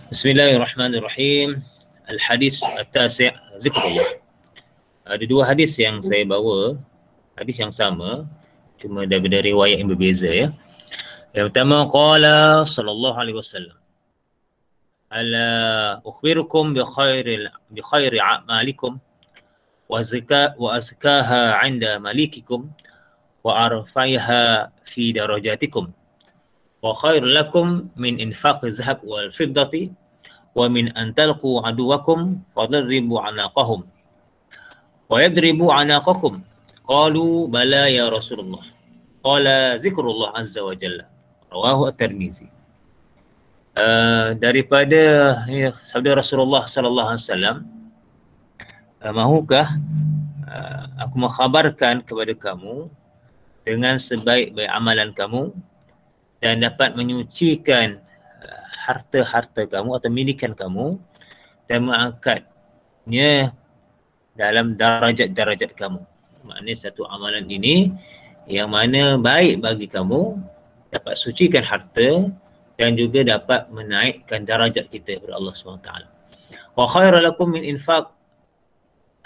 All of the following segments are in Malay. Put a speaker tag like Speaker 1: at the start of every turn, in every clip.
Speaker 1: Bismillahirrahmanirrahim. Al-hadis at-tasi' zikrullah. Ada dua hadis yang saya bawa, hadis yang sama, cuma daripada riwayat yang berbeza ya. Yang pertama, qala sallallahu alaihi wasallam, ala ukhbirukum bi khairi a'malikum wa azkaha 'inda malikikum wa arfaiha fi darajatikum wa khairul lakum min infaqi zahab wal fiddati wa min an talqu aduwakum fadribu anaqahum wa yadribu anaqakum. Qalu bala ya Rasulullah. Qala zikrullah azza wa jalla. Rawahu at-Tirmizi. Daripada sabda Rasulullah sallallahu alaihi wasallam, mahukah aku mengkhabarkan kepada kamu dengan sebaik-baik amalan kamu dan dapat menyucikan harta-harta kamu atau milikan kamu dan mengangkatnya dalam darajat-darajat kamu. Maknanya satu amalan ini yang mana baik bagi kamu, dapat sucikan harta dan juga dapat menaikkan darajat kita kepada Allah SWT. Wa khairul lakum min infaq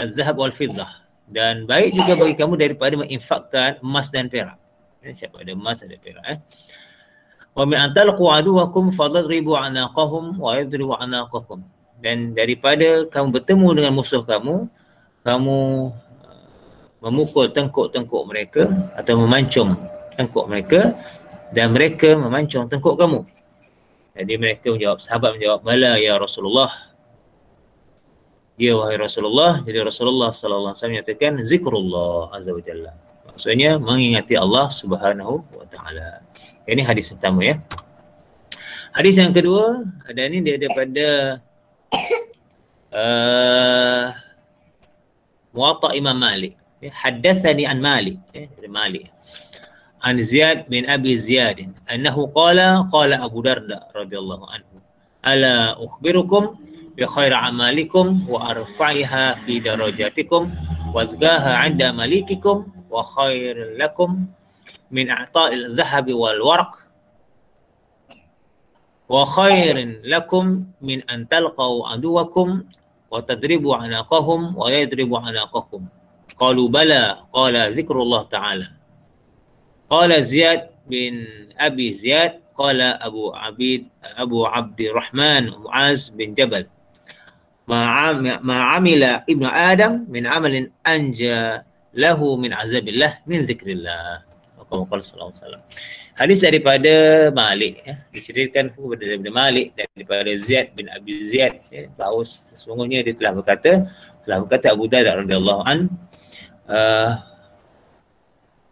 Speaker 1: az-zahab wal fiddah, dan baik juga bagi kamu daripada menginfakkan emas dan perak. Siapa ada emas ada perak Wa min antalqu aduwakum fadribu anaqahum wa yadribu anaqakum, dan daripada kamu bertemu dengan musuh kamu, kamu memukul tengkuk-tengkuk mereka atau memancung tengkuk mereka dan mereka memancung tengkuk kamu. Jadi mereka menjawab, sahabat menjawab, bala ya Rasulullah. Ya wahai Rasulullah. Jadi Rasulullah sallallahu alaihi wasallam menyatakan zikrullah azza wa jalla. Maksudnya mengingati Allah Subhanahu wa taala. Ini hadis pertama ya. Hadis yang kedua, ada ni dia daripada Muwatta Imam Malik. Haddatsani an Malik, Malik. An Ziyad bin Abi Ziyad annahu qala Abu Darda radhiyallahu anhu, ala ukhbirukum bi khairi amalikum wa arfa'iha fi darajatikum wa azgaha 'inda malikikum wa khairul lakum min a'ta'il zahabi wal waraq wa khairin lakum min an talqaw aduwakum wa tadribu anaqahum wa yadribu anaqakum. Qalu bala. Qala zikrullah ta'ala. Qala Ziyad bin Abi Ziyad qala Abu Abdirrahman Mu'az bin Jabal, ma'amila ibnu Adam min amalin anja lahu min azabillah min zikrillah. Hadis daripada Malik ya, diceritakan daripada Malik daripada Ziyad bin Abi Ziyad ya, bahawa sesungguhnya dia telah berkata Abu Darda radhiyallahu an,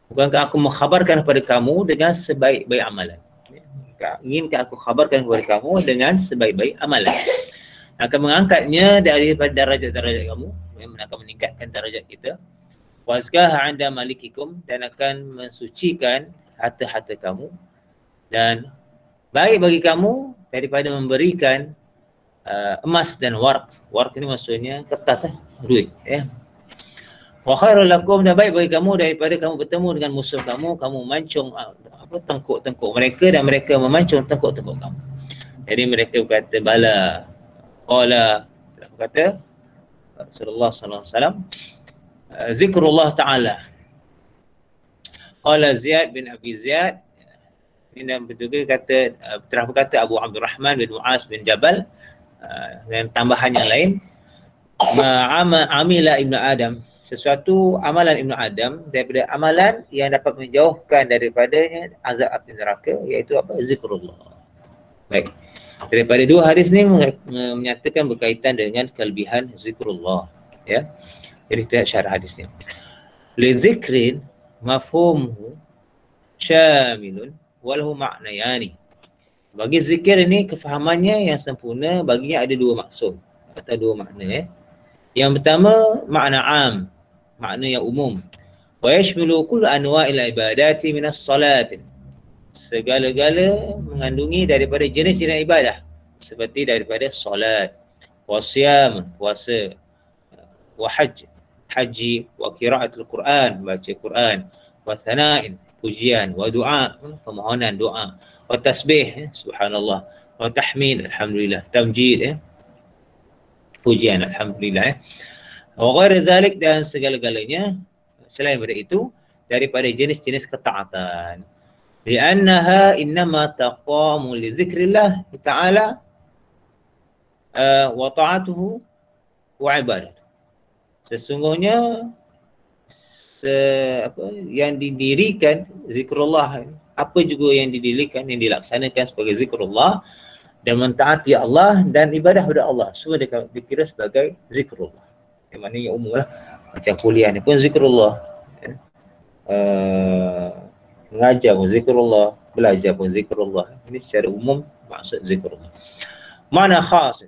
Speaker 1: bukankah aku mengkhabarkan kepada kamu dengan sebaik-baik amalan? Inginkah aku khabarkan kepada kamu dengan sebaik-baik amalan? Akan mengangkatnya daripada darajat-darajat kamu, akan meningkatkan darajat kita. Wazkaha 'inda malikikum, dan akan mensucikan harta-harta kamu, dan baik bagi kamu daripada memberikan emas dan warq. Warq ini maksudnya kertas duit ya. Wa khairul lakum, dan baik bagi kamu daripada kamu bertemu dengan musuh kamu, kamu memancung tengkuk-tengkuk mereka dan mereka memancung tengkuk-tengkuk kamu. Jadi mereka berkata bala. Qala, berkata Rasulullah sallallahu alaihi wasallam, zikrullah ta'ala. Qala Ziyad bin Abi Ziyad, ini dan juga kata, telah berkata Abu Abdirrahman bin Mu'az bin Jabal, dan tambahan yang lain, amila ibnu Adam, sesuatu amalan ibnu Adam daripada amalan yang dapat menjauhkan daripadanya azab api neraka, iaitu apa? Zikrullah. Baik. Daripada dua hadis ni menyatakan berkaitan dengan kelebihan zikrullah ya. Jadi kita syarah hadisnya. Li zikrin mafhumuhu syamilun walahu ma'nayani. Bagi zikir ini kefahamannya yang sempurna, baginya ada dua maksud atau dua makna ya. Yang pertama makna am, makna yang umum. Wa yashmilu kull anwa'il ibadati minas salatin. Segala-gala mengandungi daripada jenis-jenis ibadah, seperti daripada solat, wasiyam, puasa, wa haji, wa qiraatul Quran, baca Quran, wa thana'in, pujian, wa du'a, permohonan doa, wa tasbih, subhanallah, wa tahmid, alhamdulillah, tamjid, pujian, alhamdulillah, wa ghairi dzalik, dan segala-galanya selain daripada itu daripada jenis-jenis ketaatan. Li'annaha innama taqamu li zikrillah ta'ala wa ta'atuhu wa ibadah. Sesungguhnya yang didirikan zikrullah, apa juga yang didirikan, yang dilaksanakan sebagai zikrullah dan mentaati Allah dan ibadah kepada Allah, semua dikira sebagai zikrullah. Yang mana yang umum lah, macam kuliah ni pun zikrullah, mengajar pun zikrullah, belajar pun zikrullah. Ini secara umum maksud zikrullah. Mana khas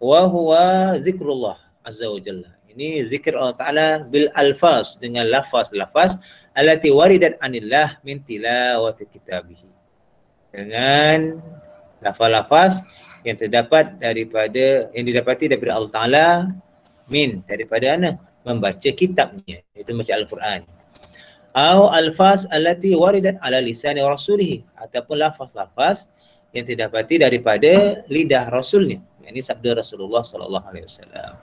Speaker 1: wa huwa zikrullah azza wa jalla. Ini zikir Allah Ta'ala bil alfaz, dengan lafaz-lafaz allati waridat anillah min tilawati kitabihi, dengan lafaz-lafaz yang terdapat daripada, yang didapati daripada Allah Ta'ala min, daripada mana? Membaca kitabnya, itu membaca Al-Quran. Atau alfaz allati waridat ala lisani rasulihi, ataupun lafaz-lafaz yang didapati daripada lidah Rasulnya. Ini sabda Rasulullah sallallahu alaihi wasallam.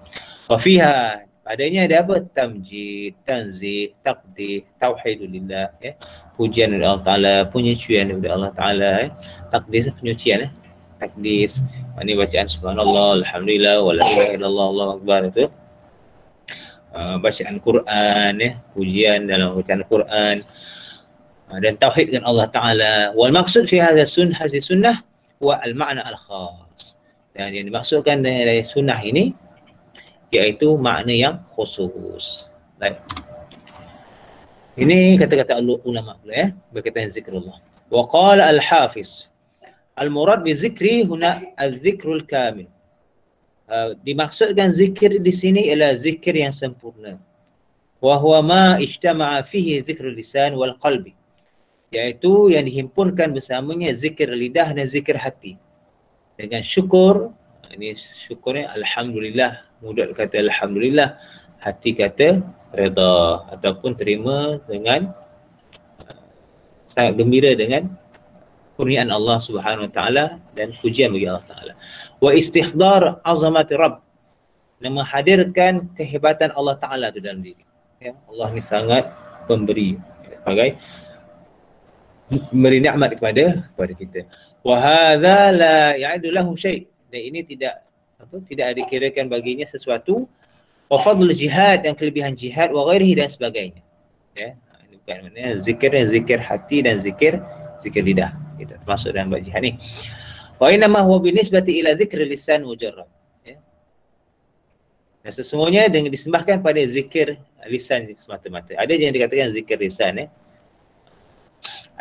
Speaker 1: Wa fiha, padanya ada apa? Tamjid, tanzih, taqdih, tauhidulillah, pujian kepada Allah Taala, penyucian kepada Allah Taala, taqdis, penyucian, takdis, ini bacaan subhanallah, alhamdulillah, wala ilaha illallah, Allahu akbar, itu bacaan Quran, pujian dalam bacaan Quran, dan tauhid dengan Allah Taala. Wal maksud fi hadha sunnah wa al ma'na al khas, dan yang dimaksudkan dari sunnah ini iaitu makna yang khusus. Baik. Ini kata-kata ulama pula, berkaitan zikrullah. Wa qala al-Hafiz, al-murad bi zikri huna az-zikrul kamil. Dimaksudkan zikir di sini ialah zikir yang sempurna. Wa huwa ma ijtama'a fihi zikrul lisan wal qalbi, iaitu yang dihimpunkan bersamanya zikir lidah dan zikir hati. Dengan syukur, ini syukurnya alhamdulillah, mudah kata alhamdulillah, hati kata redha ataupun terima dengan sangat gembira dengan kurniaan Allah Subhanahu wa taala dan pujian bagi Allah Taala. Wa istihdar azamati Rabb, dan menghadirkan kehebatan Allah Taala itu dalam diri. Ya, Allah ni sangat pemberi, sebagai memberi nikmat kepada kita. Wa hadza la ya'du lahu syai', dan ini tidak dikirakan baginya sesuatu. Wa fadl jihad, dan kelebihan jihad, wa ghairihi, dan sebagainya. Ya, ini bukan maknanya zikir hati dan zikir lidah. Itu termasuk dalam bab jihad ni. Wa inma huwa binisbati ila zikr lisan mujarrad. Ya. Dan sesungguhnya dengan disembahkan pada zikir lisan semata-mata. Ada yang dikatakan zikir lisan,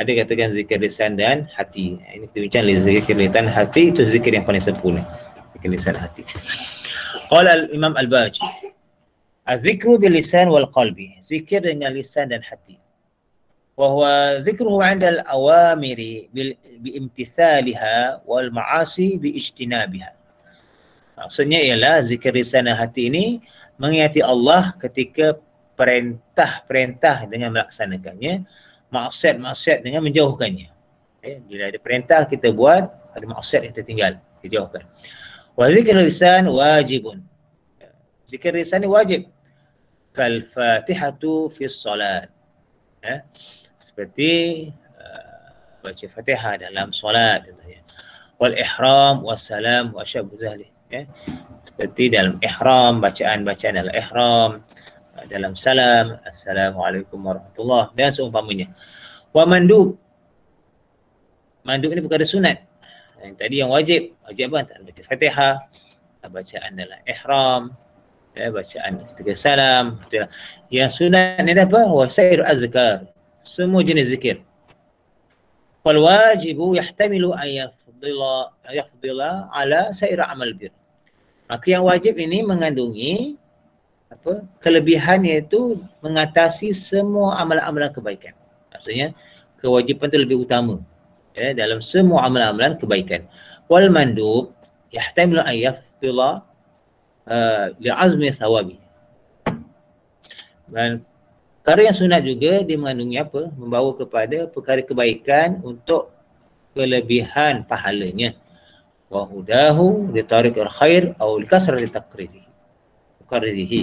Speaker 1: ada katakan zikir lisan dan hati. Ini kita bincang zikir lisan hati, itu zikir yang paling sempurna. Zikir lisan hati. Qala al-Imam Al-Baji, az-zikru bil lisan wal qalbi, zikir dengan lisan dan hati. Wa huwa zikruhu 'inda al-awamiri bi imtithaliha wal ma'asi bi ijtinabiha. Maksudnya ialah zikir lisan dan hati ini mengingati Allah ketika perintah dengan melaksanakannya, maksiat dengan menjauhkannya. Bila ada perintah kita buat, ada maksiat kita tinggal, kita jauhkan. Wa zikr lisan wajibun, zikir lisan ni wajib. Kal fatihatu fi salat, seperti baca Fatihah dalam solat, wal ihram wassalam wa syabu zalik, seperti dalam ihram, bacaan dalam ihram, dalam salam, assalamualaikum warahmatullahi, dan seumpamanya. Wa mandub ini perkara sunat. Yang tadi yang wajib apa? Baca Fatihah, bacaan dalam ihram, bacaan ketika salam. Yang sunat ni apa? Wa sairu azkar, semua jenis zikir. Wal wajibu yahtamilu an yafdila ala sair amal bir. Maka yang wajib ini mengandungi kelebihannya, itu mengatasi semua amalan-amalan kebaikan. Maksudnya kewajiban itu lebih utama dalam semua amalan-amalan kebaikan. Wal mandub yahtamilu an yafdila li'azmi thawabi. Dan perkara yang sunat juga dia mengandungi membawa kepada perkara kebaikan untuk kelebihan pahalanya. Wa hudahu li tariqil khair aw li kasrati taqririhi.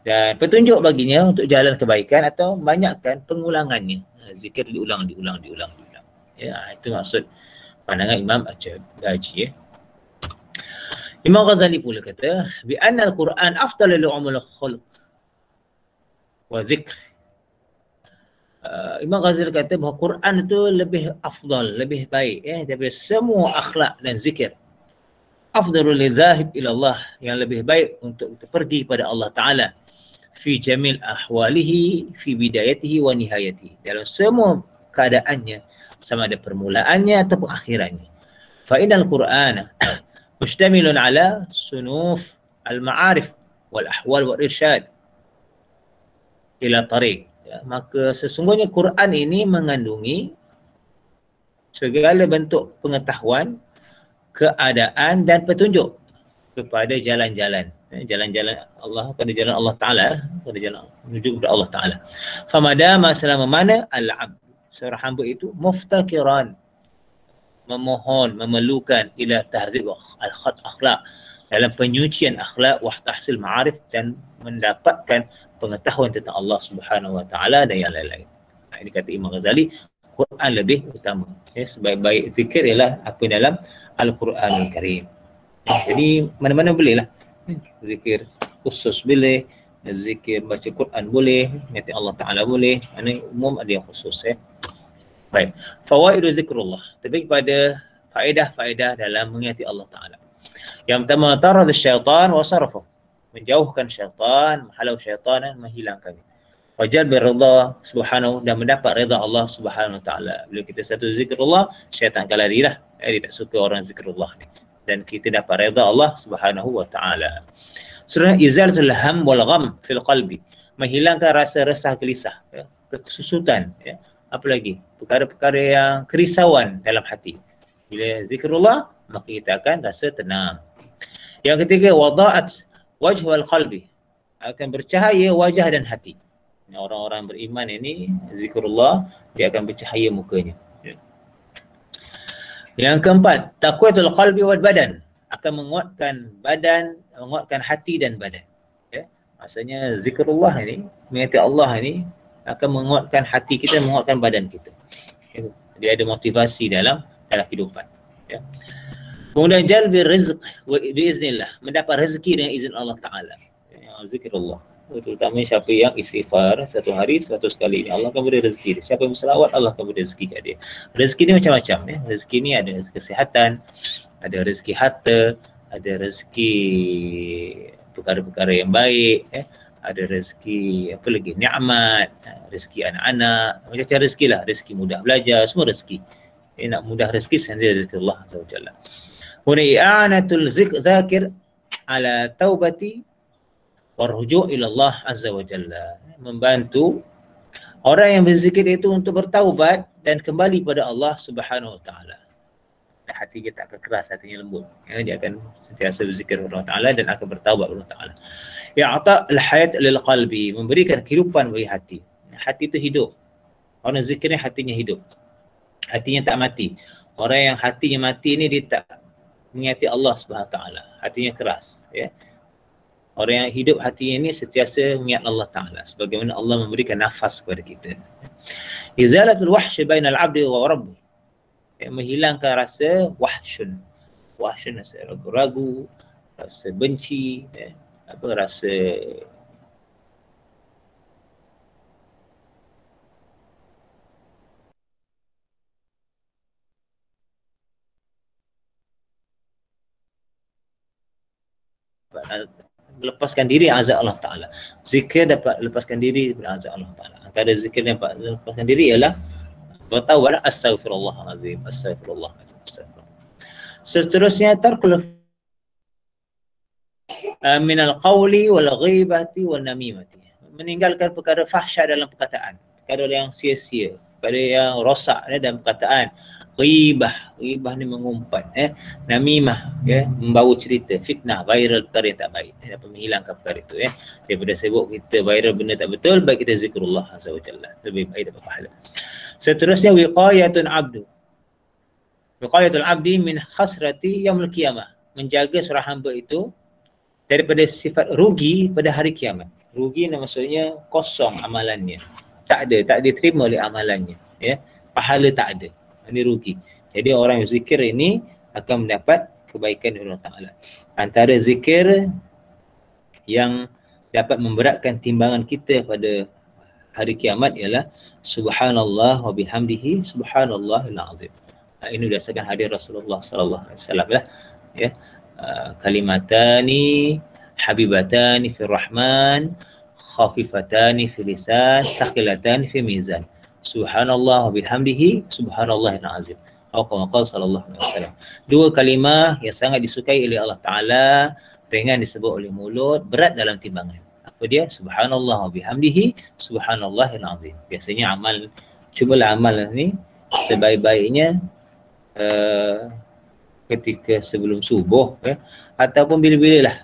Speaker 1: Dan petunjuk baginya untuk jalan kebaikan atau banyakkan pengulangannya. Zikir diulang. Ya, itu maksud pandangan Imam Al-Baji, ya. Imam Ghazali pula kata, bi anna al-Quran afdalu li umul khulq wa zikr. Imam Ghazali kata bahawa Quran itu lebih afdal, lebih baik, ya, daripada semua akhlak dan zikir. Afdalul lidhahib ila Allah, yang lebih baik untuk pergi kepada Allah Ta'ala. Fi jamil ahwalihi, fi bidayatihi wa nihayatihi. Dalam semua keadaannya, sama ada permulaannya ataupun akhirannya. Fa innal Qur'ana mustamilun ala sunuf al-ma'arif wal ahwal wal irsyad ila tariq. Ya, maka sesungguhnya Quran ini mengandungi segala bentuk pengetahuan, keadaan dan petunjuk kepada jalan-jalan. Jalan-jalan Allah, pada jalan Allah Ta'ala, pada jalan menuju kepada Allah Ta'ala. Famadama selama mana al-abd, seorang hamba itu muftakiran, memohon, memerlukan ila tahzib al-khat akhlak, dalam penyucian akhlak wa tahsil ma'arif, dan mendapatkan pengetahuan tentang Allah Subhanahu wa Ta'ala dan yang lain-lain. Ini kata Imam Ghazali, Quran lebih utama. Ya, sebaik-baik zikir ialah apa dalam Al-Quranul Karim. Jadi mana-mana boleh lah. Zikir khusus boleh, zikir baca Quran boleh, ingat Allah Ta'ala boleh. Ini umum, ada yang khusus, ya. Baik. Fawaidu zikrullah. Tapi pada faedah-faedah dalam mengingati Allah Ta'ala. Yang pertama, tarad syaitan wa sarafah. Menjauhkan syaitan, menghalau syaitan dan menghilangkannya. Wajal birridha subhanahu, dan mendapat redha Allah Subhanahu wa Ta'ala. Bila kita satu zikrullah, syaitan akan lari lah. Dia tak suka orang zikrullah ni. Dan kita dapat redha Allah Subhanahu wa Ta'ala. Surah izalatul ham wal gham fil qalbi. Menghilangkan rasa resah gelisah, ya, kesusutan, ya. Apa lagi? Perkara-perkara yang kerisauan dalam hati. Bila zikrullah, maka kita akan rasa tenang. Yang ketiga, wada'at wajh wal qalbi. Akan bercahaya wajah dan hati. Orang-orang beriman ini, zikrullah, dia akan bercahaya mukanya. Yang keempat, taqwatul qalbi wal badan. Akan menguatkan badan, menguatkan hati dan badan. Ya. Maksudnya zikrullah ini, mengingati Allah ini, akan menguatkan hati kita, menguatkan badan kita. Ya. Dia ada motivasi dalam kehidupan. Ya. Kemudian jalbi rizq biiznillah, mendapat rezeki dengan izin Allah Ta'ala. Ya, zikrullah. Terutama siapa yang istighfar satu hari 100 kali, Allah akan beri rezeki dia. Siapa yang berselawat, Allah akan beri rezeki kat dia. Rezeki ni macam-macam, ya. Rezeki ni ada kesihatan, ada rezeki harta, ada rezeki perkara-perkara yang baik, ya. Ada rezeki apa lagi, nikmat, rezeki anak-anak, macam-macam rezeki lah, rezeki mudah belajar, semua rezeki. Nak mudah rezeki sendiri rezeki Allah Azza wa Jalla. I'anatul zakir ala taubati warruju' ila Allah Azza wa Jalla. Membantu orang yang berzikir itu untuk bertaubat dan kembali pada Allah Subhanahu wa Ta'ala. Hati dia tak akan keras, hatinya lembut. Ya, dia akan sentiasa berzikir kepada Allah Ta'ala dan akan bertaubat kepada Allah Ta'ala. Ya'ata al-hayat lil qalbi, memberikan kehidupan bagi hati. Hati itu hidup. Orang zikirnya hatinya hidup. Hatinya tak mati. Orang yang hatinya mati ni dia tak mengingati Allah Subhanahu wa Ta'ala. Hatinya keras, ya. Orang yang hidup hatinya ini sentiasa mengingat Allah Ta'ala, sebagaimana Allah memberikan nafas kepada kita. Izalatul wahsy bainal 'abdi wa rabbih. Menghilangkan rasa wahsyun. Wahsyun rasa ragu-ragu, rasa benci, ya. Rasa melepaskan diri azab Allah Ta'ala. Zikir dapat lepaskan diri dari azab Allah Ta'ala. Antara zikir yang dapat lepaskan diri ialah bertaubat, astaghfirullahalazim, astaghfirullah. Seterusnya tarkul minal qawli wal ghibati wal namimati. Meninggalkan perkara fahsyat dalam perkataan, perkara yang sia-sia, perkara yang rosak dalam perkataan. Ghibah ni mengumpat, namimah, ya, membawa cerita, fitnah, viral perkara yang tak baik, dapat menghilangkan perkara itu, ya. Daripada sibuk kita viral benda tak betul, baik kita zikrullah azza wa jalla, lebih baik dapat pahala. Seterusnya wiqayatun abdu Wiqayatul abdi min khasrati yaumil qiyamah. Menjaga seorang hamba itu daripada sifat rugi pada hari kiamat. Rugi maksudnya kosong amalannya. Tak diterima oleh amalannya. Ya. Pahala tak ada. Ini rugi. Jadi orang yang zikir ini akan mendapat kebaikan dari Allah Ta'ala. Antara zikir yang dapat memberatkan timbangan kita pada hari kiamat ialah subhanallah wa bihamdihi subhanallahil azim. Ini berdasarkan hadis Rasulullah sallallahu alaihi wasallam lah. Ya. Kalimatani habibatani fir rahman khafifatani fil lisan thaqilatani fil mizan. Subhanallah wa bihamdihi subhanallahil azim. Atau kama qala sallallahu alaihi wasallam. Dua kalimah yang sangat disukai oleh Allah Taala, ringan disebut oleh mulut, berat dalam timbangan. Apa dia? Subhanallah wa bihamdihi subhanallahil azim. Biasanya cubalah amal ni sebaik-baiknya ketika sebelum subuh, ya, ataupun bila-bila lah.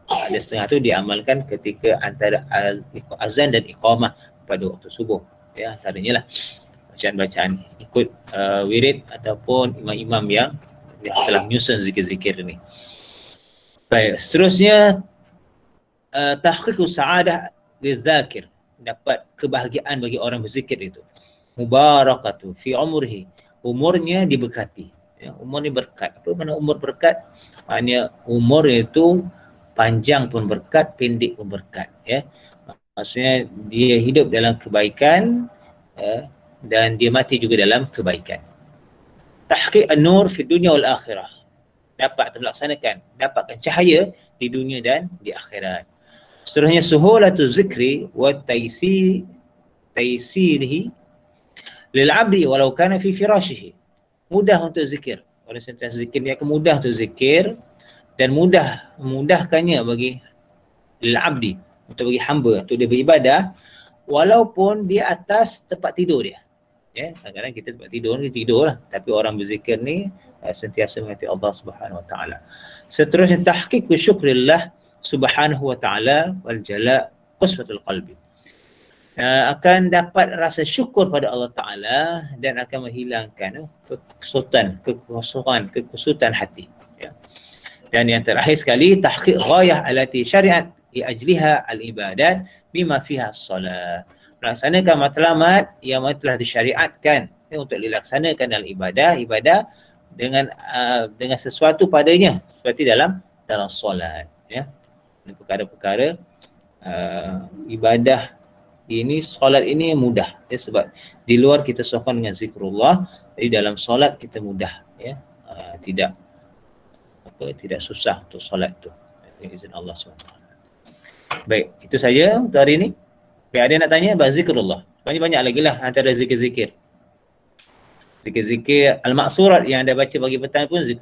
Speaker 1: Ada setengah tu diamalkan ketika antara azan dan iqamah pada waktu subuh. Ya, antaranya lah bacaan-bacaan ikut wirid ataupun imam-imam yang telah menyusun zikir-zikir ni. Baik, seterusnya tahqiqus sa'adah lidzakir, dapat kebahagiaan bagi orang berzikir itu. Mubarakatu fi umrihi, umurnya diberkati. Ya, umur ni berkat. Apa makna umur berkat? Maknanya umur itu panjang pun berkat, pendek pun berkat. Ya. Maksudnya dia hidup dalam kebaikan, ya, dan dia mati juga dalam kebaikan. Tahqiq an-nur fi dunya wal akhirah, dapat terlaksanakan, dapatkan cahaya di dunia dan di akhirat. Seterusnya suhulatu zikri wa taysirihi lil 'abdi walau kana fi firashihi. Mudah untuk zikir. Orang sentiasa zikir dia akan mudah untuk zikir dan memudahkannya bagi lil 'abdi, untuk bagi hamba untuk dia beribadah walaupun di atas tempat tidur dia. Ya, kadang-kadang kita tempat tidur lah, tapi orang berzikir ni sentiasa mengingati Allah Subhanahu wa taala. Seterusnya tahqiq syukrillah Subhanahu wa taala wal jala' quswatul qalbi. Akan dapat rasa syukur pada Allah Ta'ala dan akan menghilangkan kekusutan hati. Ya. Dan yang terakhir sekali, tahqiq ghayah alati syariat li ajliha al-ibadat bima fiha as-salat. Melaksanakan matlamat yang telah disyariatkan, ya, untuk dilaksanakan dalam ibadah dengan sesuatu padanya, seperti dalam solat. Ya. Perkara-perkara ibadah ini, solat ini mudah, ya, sebab di luar kita sokong dengan zikrullah, jadi dalam solat kita mudah, ya, tidak susah untuk solat tu dengan izin Allah SWT. Baik, itu saja untuk hari ini. Baik, ada yang nak tanya bahas zikrullah? Banyak-banyak lagi lah antara zikir-zikir al-maksurat yang anda baca pagi petang pun zikr.